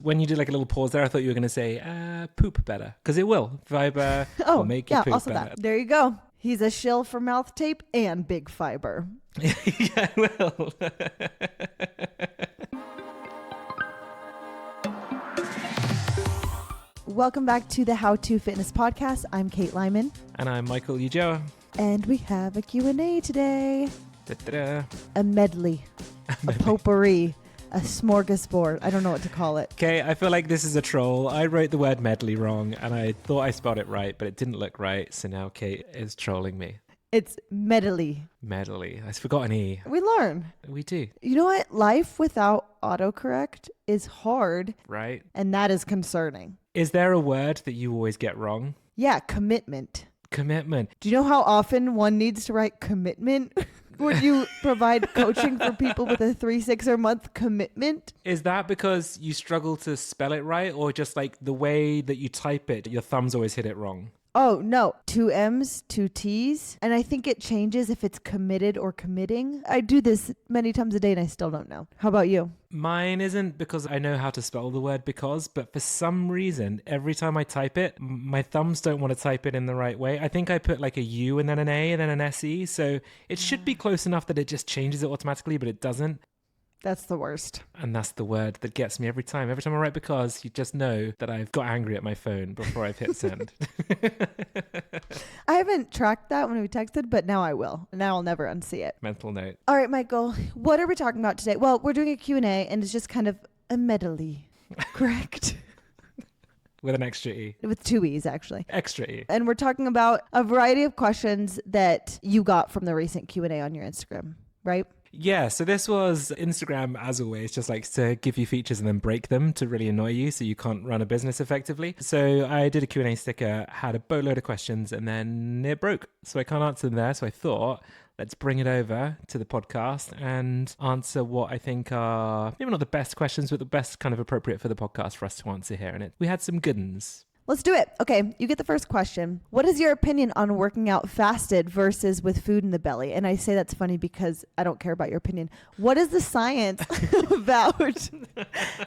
When you did like a little pause there, I thought you were going to say poop better, because it will. Fiber will make you poop also better. That. There you go. He's a shill for mouth tape and big fiber. Yeah, I will. Welcome back to the How To Fitness Podcast. I'm Kate Lyman. And I'm Michael Ulloa. And we have a Q&A today. Da-da-da. A medley. A potpourri. A smorgasbord. I don't know what to call it. Okay, I feel like this is a troll. I wrote the word medley wrong, and I thought I spelled it right, but it didn't look right, so now Kate is trolling me. It's medley. Medley. I forgot an E. We learn. We do. You know what? Life without autocorrect is hard. Right. And that is concerning. Is there a word that you always get wrong? Yeah, commitment. Commitment. Do you know how often one needs to write commitment when you provide coaching for people with a 3-6 month commitment? Is that because you struggle to spell it right, or just like the way that you type it, your thumbs always hit it wrong? Oh, no. 2 M's, 2 T's. And I think it changes if it's committed or committing. I do this many times a day and I still don't know. How about you? Mine isn't because I know how to spell the word because, but for some reason, every time I type it, my thumbs don't want to type it in the right way. I think I put like a U and then an A and then an SE. So it should be close enough that it just changes it automatically, but it doesn't. That's the worst. And that's the word that gets me every time. Every time I write because, you just know that I've got angry at my phone before I've hit send. I haven't tracked that when we texted, but now I will. Now I'll never unsee it. Mental note. All right, Michael, what are we talking about today? Well, we're doing a Q&A and it's just kind of a medley, correct? With an extra E. With 2 E's, actually. Extra E. And we're talking about a variety of questions that you got from the recent Q&A on your Instagram, right? Yeah, so this was Instagram, as always, just likes to give you features and then break them to really annoy you so you can't run a business effectively. So I did a Q&A sticker, had a boatload of questions, and then it broke. So I can't answer them there. So I thought, let's bring it over to the podcast and answer what I think are maybe not the best questions, but the best kind of appropriate for the podcast for us to answer here. And we had some good ones. Let's do it. Okay, you get the first question. What is your opinion on working out fasted versus with food in the belly? And I say that's funny because I don't care about your opinion. What is the science about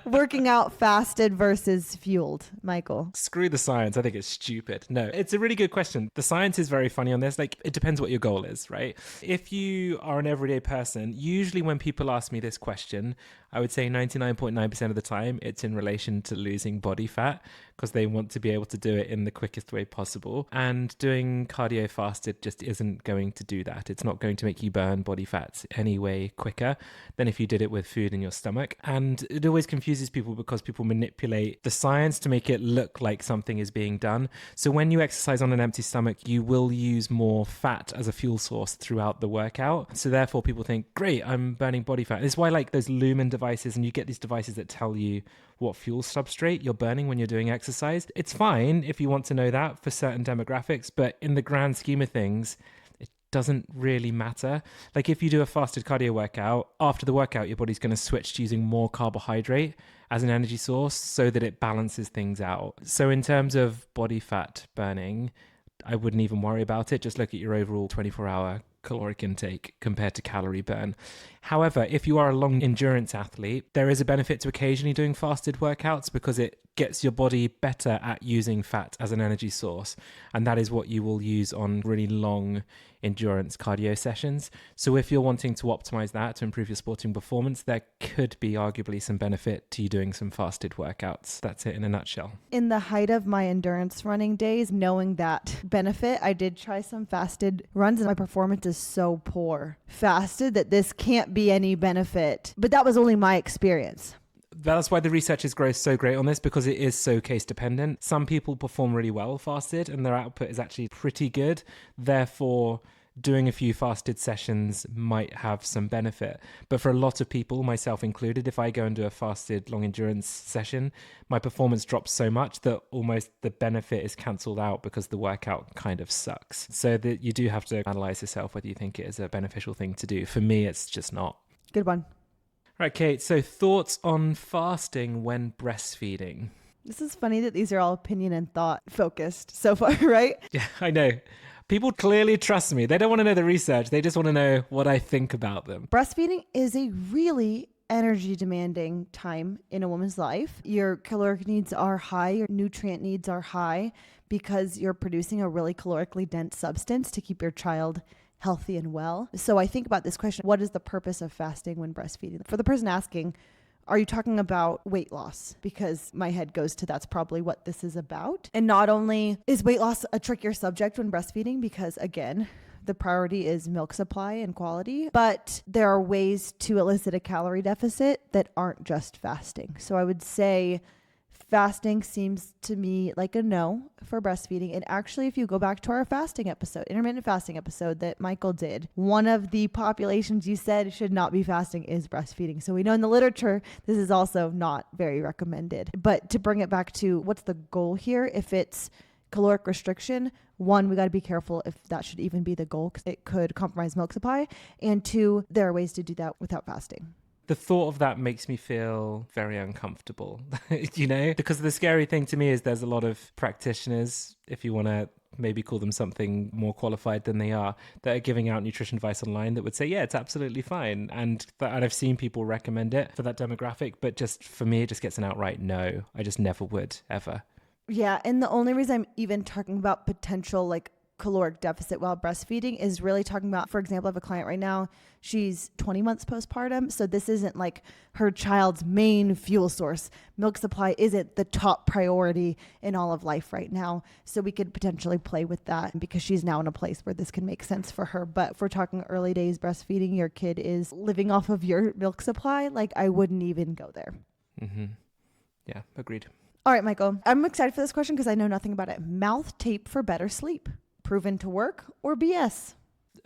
working out fasted versus fueled, Michael? Screw the science. I think it's stupid. No, it's a really good question. The science is very funny on this. Like, it depends what your goal is, right? If you are an everyday person, usually when people ask me this question, I would say 99.9% of the time, it's in relation to losing body fat because they want to be able to do it in the quickest way possible. And doing cardio fasted just isn't going to do that. It's not going to make you burn body fats any way quicker than if you did it with food in your stomach. And it always confuses people because people manipulate the science to make it look like something is being done. So when you exercise on an empty stomach, you will use more fat as a fuel source throughout the workout. So therefore people think, great, I'm burning body fat. This is why like those Lyman devices, and you get these devices that tell you what fuel substrate you're burning when you're doing exercise. It's fine if you want to know that for certain demographics, but in the grand scheme of things, it doesn't really matter. Like if you do a fasted cardio workout, after the workout, your body's going to switch to using more carbohydrate as an energy source so that it balances things out. So in terms of body fat burning, I wouldn't even worry about it. Just look at your overall 24-hour caloric intake compared to calorie burn. However, if you are a long endurance athlete, there is a benefit to occasionally doing fasted workouts because it gets your body better at using fat as an energy source. And that is what you will use on really long endurance cardio sessions. So if you're wanting to optimize that to improve your sporting performance, there could be arguably some benefit to you doing some fasted workouts. That's it in a nutshell. In the height of my endurance running days, knowing that benefit, I did try some fasted runs and my performance is so poor. Fasted that this can't be any benefit. But that was only my experience. That's why the research is so great on this, because it is so case dependent. Some people perform really well fasted and their output is actually pretty good. Therefore, doing a few fasted sessions might have some benefit. But for a lot of people, myself included, if I go and do a fasted long endurance session, my performance drops so much that almost the benefit is cancelled out because the workout kind of sucks. So that you do have to analyze yourself whether you think it is a beneficial thing to do. For me, it's just not. Good one. Right, Kate, so thoughts on fasting when breastfeeding? This is funny that these are all opinion and thought focused so far, right? Yeah, I know. People clearly trust me. They don't want to know the research. They just want to know what I think about them. Breastfeeding is a really energy demanding time in a woman's life. Your caloric needs are high, your nutrient needs are high because you're producing a really calorically dense substance to keep your child healthy and well. So I think about this question, what is the purpose of fasting when breastfeeding? For the person asking, are you talking about weight loss? Because my head goes to that's probably what this is about. And not only is weight loss a trickier subject when breastfeeding, because again, the priority is milk supply and quality, but there are ways to elicit a calorie deficit that aren't just fasting. So I would say fasting seems to me like a no for breastfeeding. And actually, if you go back to our fasting episode, intermittent fasting episode that Michael did, one of the populations you said should not be fasting is breastfeeding. So we know in the literature, this is also not very recommended. But to bring it back to what's the goal here, if it's caloric restriction, one, we got to be careful if that should even be the goal because it could compromise milk supply. And two, there are ways to do that without fasting. The thought of that makes me feel very uncomfortable, because the scary thing to me is there's a lot of practitioners, if you want to maybe call them something more qualified than they are, that are giving out nutrition advice online that would say, yeah, it's absolutely fine. And I've seen people recommend it for that demographic, but just for me, it just gets an outright no. I just never would, ever. Yeah. And the only reason I'm even talking about potential caloric deficit while breastfeeding is really talking about, for example, I have a client right now, she's 20 months postpartum. So this isn't like her child's main fuel source. Milk supply isn't the top priority in all of life right now. So we could potentially play with that because she's now in a place where this can make sense for her. But if we're talking early days breastfeeding, your kid is living off of your milk supply, I wouldn't even go there. Mm-hmm. Yeah, agreed. All right, Michael, I'm excited for this question because I know nothing about it. Mouth tape for better sleep. Proven to work or BS?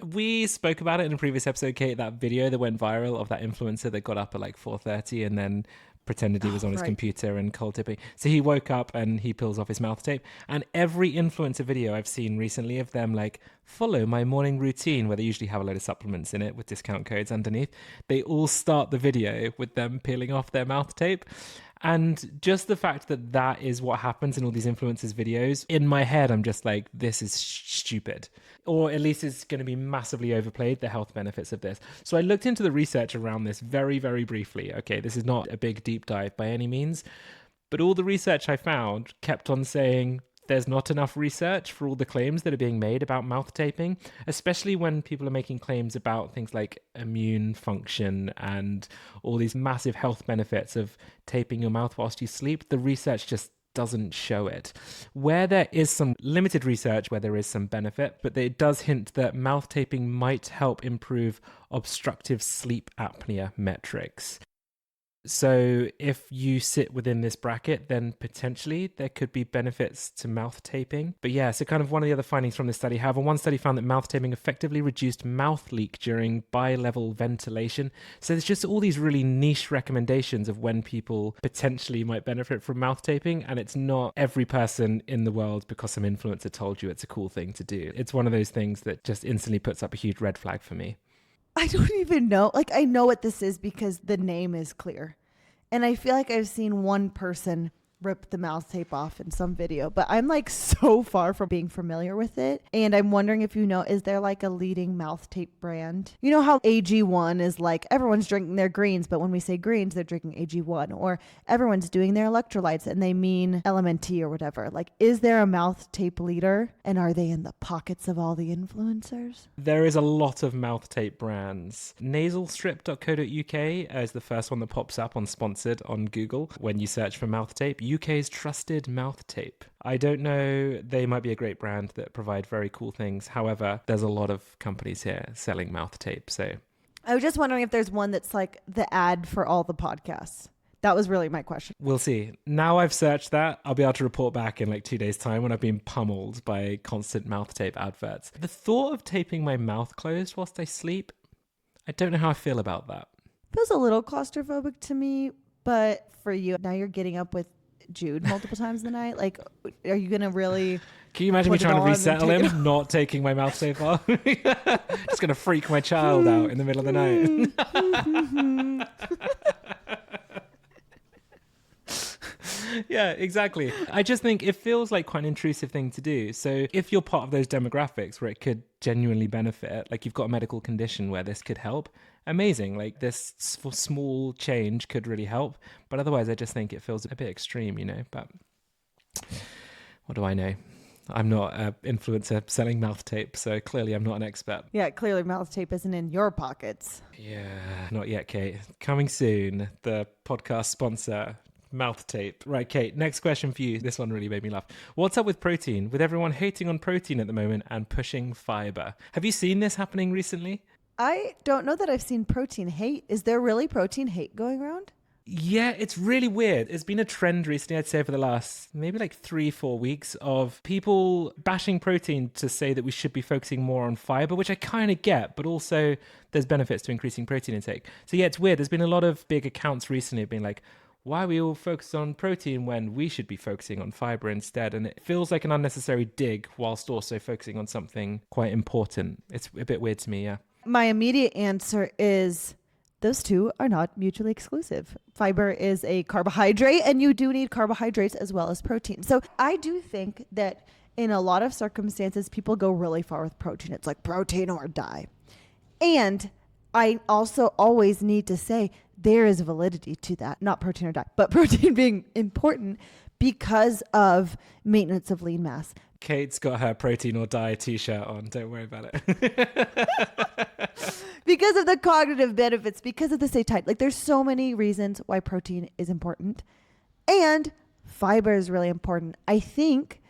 We spoke about it in a previous episode, Kate, that video that went viral of that influencer that got up at 4:30 and then pretended he was on his computer and cold tipping. So he woke up and he peels off his mouth tape. And every influencer video I've seen recently of them follow my morning routine, where they usually have a load of supplements in it with discount codes underneath, they all start the video with them peeling off their mouth tape. And just the fact that that is what happens in all these influencers videos, in my head, I'm just this is stupid. Or at least it's going to be massively overplayed, the health benefits of this. So I looked into the research around this very, very briefly. Okay, this is not a big deep dive by any means, but all the research I found kept on saying there's not enough research for all the claims that are being made about mouth taping, especially when people are making claims about things like immune function and all these massive health benefits of taping your mouth whilst you sleep. The research just doesn't show it. Where there is some limited research, where there is some benefit, but it does hint that mouth taping might help improve obstructive sleep apnea metrics. So if you sit within this bracket, then potentially there could be benefits to mouth taping. But yeah, so kind of one of the other findings from this study, however, one study found that mouth taping effectively reduced mouth leak during bi-level ventilation. So there's just all these really niche recommendations of when people potentially might benefit from mouth taping. And it's not every person in the world because some influencer told you it's a cool thing to do. It's one of those things that just instantly puts up a huge red flag for me. I don't even know. I know what this is because the name is clear. And I feel like I've seen one person rip the mouth tape off in some video, but I'm so far from being familiar with it. And I'm wondering if is there a leading mouth tape brand? You know how AG1 is everyone's drinking their greens, but when we say greens, they're drinking AG1, or everyone's doing their electrolytes and they mean LMNT or whatever. Is there a mouth tape leader, and are they in the pockets of all the influencers? There is a lot of mouth tape brands. Nasalstrip.co.uk is the first one that pops up on sponsored on Google when you search for mouth tape. UK's trusted mouth tape. I don't know, they might be a great brand that provide very cool things. However, there's a lot of companies here selling mouth tape. So I was just wondering if there's one that's the ad for all the podcasts. That was really my question. We'll see. Now I've searched that, I'll be able to report back in 2 days' time when I've been pummeled by constant mouth tape adverts. The thought of taping my mouth closed whilst I sleep, I don't know how I feel about that. Feels a little claustrophobic to me, but for you, now you're getting up with Jude multiple times in the night. Are you going to really... Can you imagine me trying to resettle him, not taking my mouth tape off? Just going to freak my child out in the middle of the night. Yeah, exactly. I just think it feels like quite an intrusive thing to do. So if you're part of those demographics where it could genuinely benefit, like you've got a medical condition where this could help, amazing. Like this small change could really help. But otherwise, I just think it feels a bit extreme, But what do I know? I'm not an influencer selling mouth tape, so clearly I'm not an expert. Yeah, clearly mouth tape isn't in your pockets. Yeah, not yet, Kate. Coming soon, the podcast sponsor, mouth tape. Right, Kate, next question for you. This one really made me laugh. What's up with protein? With everyone hating on protein at the moment and pushing fiber. Have you seen this happening recently? I don't know that I've seen protein hate. Is there really protein hate going around? Yeah, it's really weird. It's been a trend recently, I'd say, for the last maybe like 3-4 weeks of people bashing protein to say that we should be focusing more on fiber, which I kind of get, but also there's benefits to increasing protein intake. So yeah, it's weird. There's been a lot of big accounts recently being like, why are we all focused on protein when we should be focusing on fiber instead? And it feels like an unnecessary dig whilst also focusing on something quite important. It's a bit weird to me, yeah. My immediate answer is those two are not mutually exclusive. Fiber is a carbohydrate, and you do need carbohydrates as well as protein. So I do think that in a lot of circumstances, people go really far with protein. It's like protein or die. And I also always need to say there is validity to that, not protein or die, but protein being important because of maintenance of lean mass. Kate's got her protein or die t-shirt on. Don't worry about it. Because of the cognitive benefits, because of the satiety. Like there's so many reasons why protein is important. And fiber is really important. I think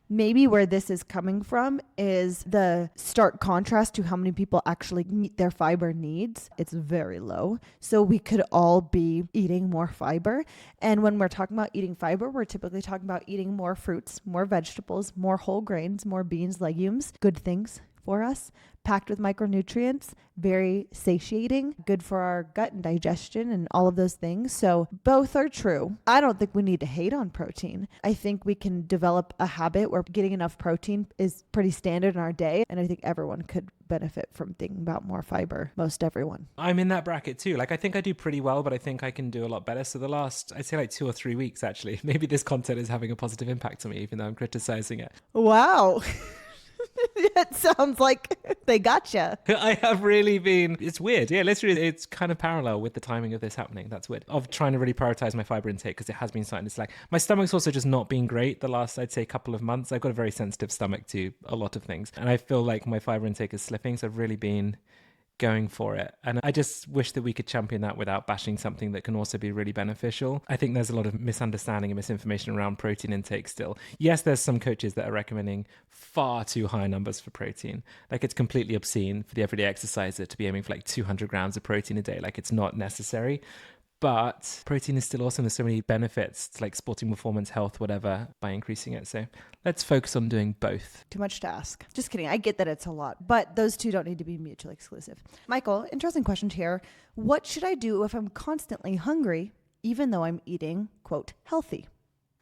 maybe where this is coming from is the stark contrast to how many people actually meet their fiber needs. It's very low. So we could all be eating more fiber. And when we're talking about eating fiber, we're typically talking about eating more fruits, more vegetables, more whole grains, more beans, legumes, good things for us, packed with micronutrients, very satiating, good for our gut and digestion and all of those things. So both are true. I don't think we need to hate on protein. I think we can develop a habit where getting enough protein is pretty standard in our day. And I think everyone could benefit from thinking about more fiber. Most everyone. I'm in that bracket too. Like I think I do pretty well, but I think I can do a lot better. So the last, I'd say like 2 or 3 weeks actually, maybe this content is having a positive impact on me, even though I'm criticizing it. Wow. It sounds like they gotcha. I have really been, it's weird. Yeah, literally, it's kind of parallel with the timing of this happening. That's weird. Of trying to really prioritize my fiber intake because it has been starting to slack. My stomach's also just not been great the last, I'd say, couple of months. I've got a very sensitive stomach to a lot of things. And I feel like my fiber intake is slipping. So I've really been going for it. And I just wish that we could champion that without bashing something that can also be really beneficial. I think there's a lot of misunderstanding and misinformation around protein intake still. Yes, there's some coaches that are recommending far too high numbers for protein. Like it's completely obscene for the everyday exerciser to be aiming for like 200 grams of protein a day. Like it's not necessary. But protein is still awesome. There's so many benefits to like sporting performance, health, whatever, by increasing it. So let's focus on doing both. Too much to ask. Just kidding. I get that it's a lot, but those two don't need to be mutually exclusive. Michael, interesting question here. What should I do if I'm constantly hungry, even though I'm eating, quote, healthy?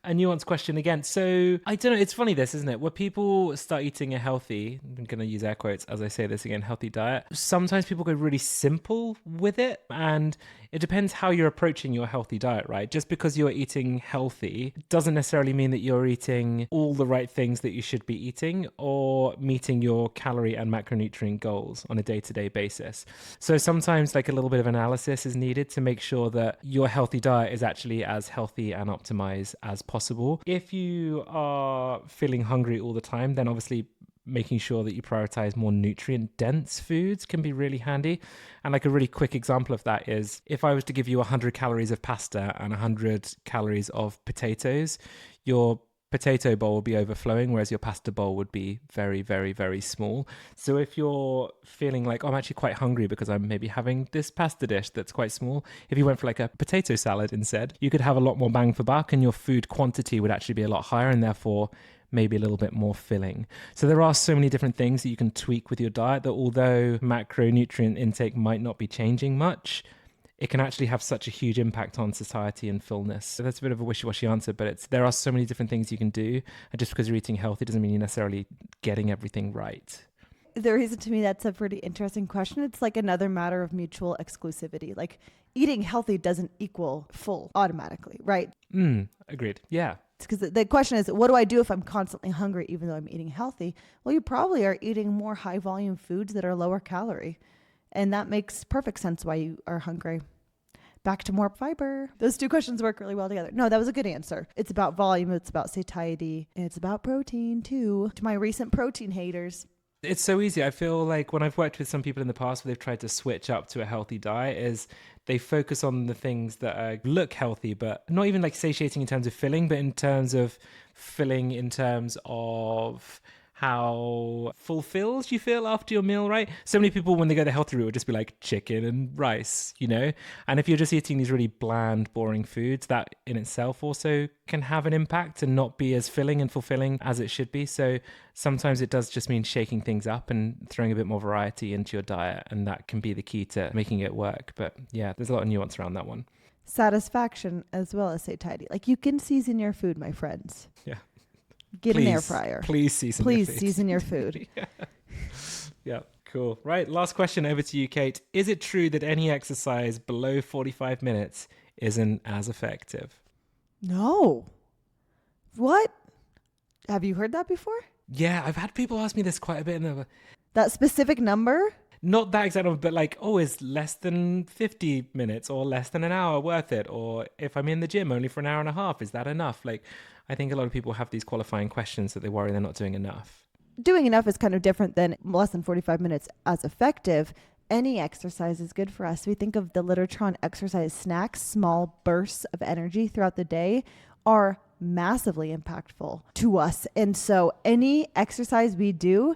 A nuanced question again. So I don't know. It's funny this, isn't it? Where people start eating a healthy, I'm going to use air quotes as I say this again, healthy diet. Sometimes people go really simple with it. And it depends how you're approaching your healthy diet, right? Just because you're eating healthy doesn't necessarily mean that you're eating all the right things that you should be eating or meeting your calorie and macronutrient goals on a day-to-day basis. So sometimes like a little bit of analysis is needed to make sure that your healthy diet is actually as healthy and optimized as possible. If you are feeling hungry all the time, then obviously making sure that you prioritize more nutrient dense foods can be really handy. And like a really quick example of that is if I was to give you 100 calories of pasta and 100 calories of potatoes, your potato bowl will be overflowing, whereas your pasta bowl would be very, very, very small. So if you're feeling like, oh, I'm actually quite hungry because I'm maybe having this pasta dish that's quite small, if you went for like a potato salad instead, you could have a lot more bang for buck and your food quantity would actually be a lot higher and therefore maybe a little bit more filling. So there are so many different things that you can tweak with your diet that although macronutrient intake might not be changing much, it can actually have such a huge impact on satiety and fullness. So that's a bit of a wishy-washy answer, but there are so many different things you can do. And just because you're eating healthy doesn't mean you're necessarily getting everything right. the reason to me that's a pretty interesting question, it's like another matter of mutual exclusivity. Like eating healthy doesn't equal full automatically, right? Agreed. Yeah. Because the question is, what do I do if I'm constantly hungry even though I'm eating healthy? Well, you probably are eating more high volume foods that are lower calorie. And that makes perfect sense why you are hungry. Back to more fiber. Those two questions work really well together. No, that was a good answer. It's about volume, it's about satiety, and it's about protein too. To my recent protein haters. It's so easy. I feel like when I've worked with some people in the past where they've tried to switch up to a healthy diet is they focus on the things that look healthy, but not even like satiating in terms of filling, but in terms of filling in terms of how fulfilled you feel after your meal, right? So many people, when they go the healthy route, would just be like chicken and rice, you know? And if you're just eating these really bland, boring foods, that in itself also can have an impact and not be as filling and fulfilling as it should be. So sometimes it does just mean shaking things up and throwing a bit more variety into your diet. And that can be the key to making it work. But yeah, there's a lot of nuance around that one. Satisfaction as well as satiety. Like you can season your food, my friends. Yeah. Get an air fryer. Please season your food. Yeah, cool. Right, last question over to you, Kate. Is it true that any exercise below 45 minutes isn't as effective? No. What? Have you heard that before? Yeah, I've had people ask me this quite a bit. That specific number? Not that exact number, but like, oh, is less than 50 minutes or less than an hour worth it? Or if I'm in the gym only for an hour and a half, is that enough? Like, I think a lot of people have these qualifying questions that they worry they're not doing enough. Doing enough is kind of different than less than 45 minutes as effective. Any exercise is good for us. We think of the literature on exercise snacks, small bursts of energy throughout the day are massively impactful to us. And so any exercise we do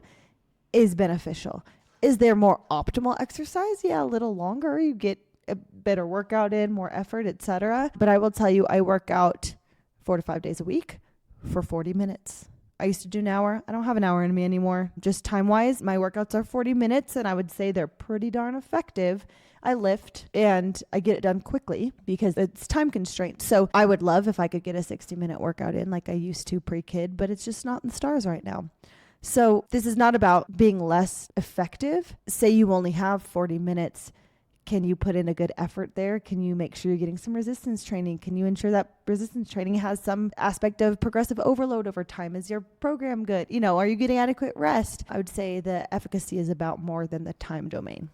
is beneficial. Is there more optimal exercise? Yeah, a little longer. You get a better workout in, more effort, etc. But I will tell you, I work out 4 to 5 days a week for 40 minutes. I used to do an hour. I don't have an hour in me anymore. Just time-wise, my workouts are 40 minutes, and I would say they're pretty darn effective. I lift, and I get it done quickly because it's time constraint. So I would love if I could get a 60-minute workout in like I used to pre-kid, but it's just not in the stars right now. So this is not about being less effective. Say you only have 40 minutes. Can you put in a good effort there? Can you make sure you're getting some resistance training? Can you ensure that resistance training has some aspect of progressive overload over time? Is your program good? You know, are you getting adequate rest? I would say the efficacy is about more than the time domain.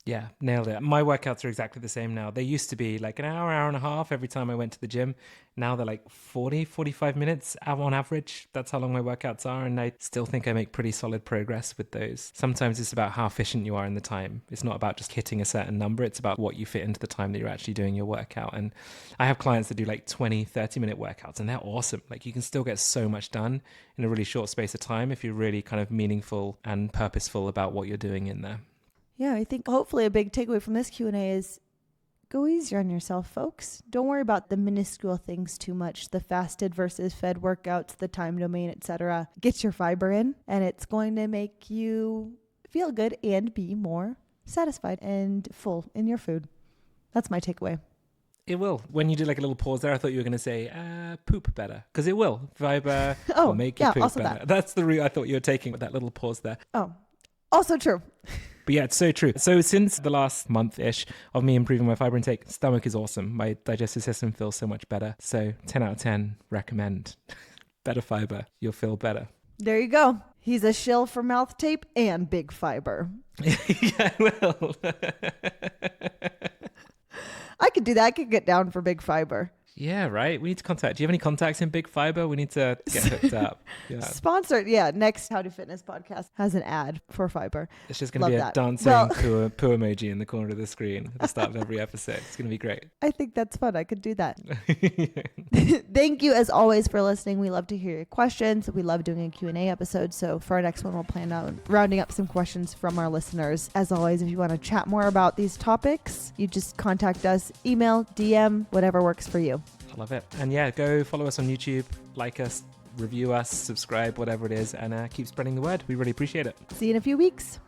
Yeah, nailed it. My workouts are exactly the same now. They used to be like an hour, hour and a half every time I went to the gym. Now they're like 40, 45 minutes on average. That's how long my workouts are. And I still think I make pretty solid progress with those. Sometimes it's about how efficient you are in the time. It's not about just hitting a certain number. It's about what you fit into the time that you're actually doing your workout. And I have clients that do like 20, 30-minute workouts, and they're awesome. Like you can still get so much done in a really short space of time if you're really kind of meaningful and purposeful about what you're doing in there. Yeah, I think hopefully a big takeaway from this Q&A is go easier on yourself, folks. Don't worry about the minuscule things too much, the fasted versus fed workouts, the time domain, etc. Get your fiber in, and it's going to make you feel good and be more satisfied and full in your food. That's my takeaway. It will. When you did like a little pause there, I thought you were going to say poop better, because it will. Fiber will make you poop better. That's the route I thought you were taking with that little pause there. Oh, also true. But yeah, it's so true. So since the last month-ish of me improving my fiber intake, stomach is awesome. My digestive system feels so much better. So 10 out of 10, recommend. Better fiber. You'll feel better. There you go. He's a shill for mouth tape and big fiber. Yeah, I will. I could do that. I could get down for big fiber. Yeah, right. We need to contact. Do you have any contacts in Big Fiber? We need to get hooked up. Yeah. Sponsored. Yeah. Next How to Fitness podcast has an ad for fiber. It's just going to be a dancing poo emoji in the corner of the screen at the start of every episode. It's going to be great. I think that's fun. I could do that. Thank you as always for listening. We love to hear your questions. We love doing a Q&A episode. So for our next one, we'll plan on rounding up some questions from our listeners. As always, if you want to chat more about these topics, you just contact us, email, DM, whatever works for you. I love it. And yeah, go follow us on YouTube, like us, review us, subscribe, whatever it is, and keep spreading the word. We really appreciate it. See you in a few weeks.